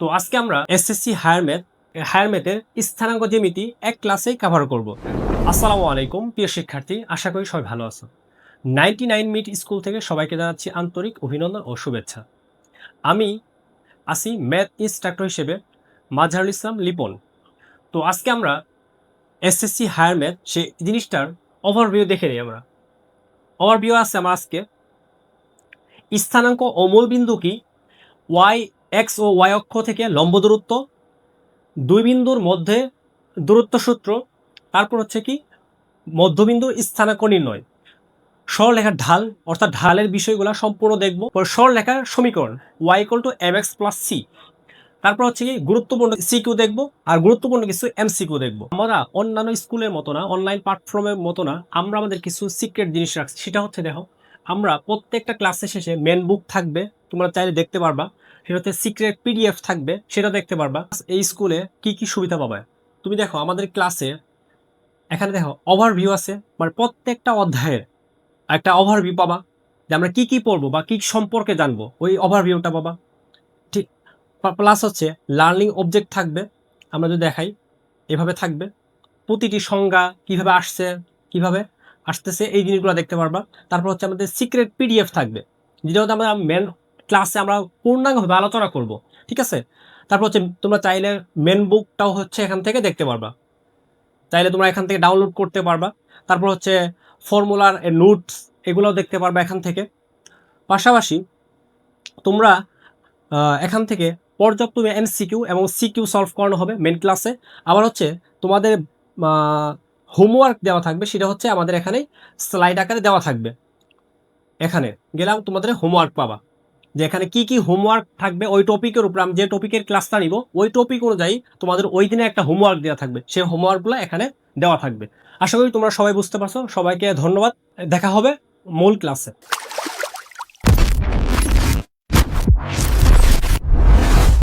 তো আজকে আমরা এসএসসি হায়ার ম্যাথের স্থানাঙ্ক জ্যামিতি এক ক্লাসেই কভার করব। আসসালামু আলাইকুম প্রিয় শিক্ষার্থী, আশা করি সবাই ভালো আছো। 99 মিনিট স্কুল থেকে সবাইকে জানাচ্ছি আন্তরিক অভিনন্দন ও শুভেচ্ছা। আমি আছি ম্যাথ ইনস্ট্রাক্টর হিসেবে মাজহারুল ইসলাম লিপন। তো আজকে আমরা এসএসসি হায়ার ম্যাথ সেই জিনিসটার ওভারভিউ দেখে নিই। ওভারভিউ আছে আমার আজকে স্থানাঙ্ক ও মূলবিন্দু কি, ওয়াই এক্স ও ওয়াই অক্ষ থেকে লম্ব দূরত্ব, দুই বিন্দুর মধ্যে দূরত্ব সূত্র, তারপর হচ্ছে কি মধ্যবিন্দুর স্থানাঙ্ক নির্ণয়, সরলরেখার ঢাল অর্থাৎ ঢালের বিষয়গুলো সম্পূর্ণ দেখব। সরলরেখার সমীকরণ y = mx + c, তারপর হচ্ছে কি গুরুত্বপূর্ণ সিকিউ দেখব আর গুরুত্বপূর্ণ কিছু এমসিকিউ দেখব। আমরা অন্যান্য স্কুলের মতো না, অনলাইন প্ল্যাটফর্মের মতো না, আমরা আমাদের কিছু সিক্রেট জিনিস রাখছি। সেটা হচ্ছে দেখো, আমরা প্রত্যেকটা ক্লাসের শেষে মেন বুক থাকবে, তোমরা চাইলে দেখতে পারবা। সেটা হচ্ছে সিক্রেট পিডিএফ থাকবে, সেটা দেখতে পারবা। এই স্কুলে কি কি সুবিধা পাবে তুমি দেখো, আমাদের ক্লাসে এখানে দেখো ওভারভিউ আছে, মানে প্রত্যেকটা অধ্যায়ের একটা ওভারভিউ পাবা, যে আমরা কি কি পড়বো বা কি সম্পর্কে জানবো, ওই ওভারভিউটা পাবা। ঠিক, প্লাস হচ্ছে লার্নিং অবজেক্ট থাকবে, আমরা যদি দেখাই এভাবে থাকবে। প্রতিটি সংজ্ঞা কিভাবে আসছে, কিভাবে আসতেছে, এই জিনিসগুলো দেখতে পারবা। তারপর হচ্ছে আমাদের সিক্রেট পিডিএফ থাকবে, যেটা হচ্ছে আমরা মেন ক্লাসে আমরা পূর্ণাঙ্গভাবে আলোচনা করব। ঠিক আছে, তারপর হচ্ছে তোমরা চাইলে মেন বুকটাও হচ্ছে এখান থেকে দেখতে পারবা, চাইলে তোমরা এখান থেকে ডাউনলোড করতে পারবা। তারপর হচ্ছে ফর্মুলার নোটস, এগুলোও দেখতে পারবা এখান থেকে। পাশাপাশি তোমরা এখান থেকে পর্যাপ্ত এমসিকিউ এবং সিকিউ সলভ করানো হবে মেন ক্লাসে। আবার হচ্ছে তোমাদের হোমওয়ার্ক দেওয়া থাকবে, সেটা হচ্ছে আমাদের এখানে স্লাইড আকারে দেওয়া থাকবে। এখানে গেলাম তোমাদের হোমওয়ার্ক পাবা, যে এখানে কি কি হোমওয়ার্ক থাকবে ওই টপিকের উপর। আমি যে টপিকের ক্লাসটা নিব ওই টপিক অনুযায়ী তোমাদের ওই দিনে একটা হোমওয়ার্ক দেওয়া থাকবে, সেই হোমওয়ার্কগুলো এখানে দেওয়া থাকবে। আশা করি তোমরা সবাই বুঝতে পারছো। সবাইকে ধন্যবাদ, দেখা হবে মূল ক্লাসে।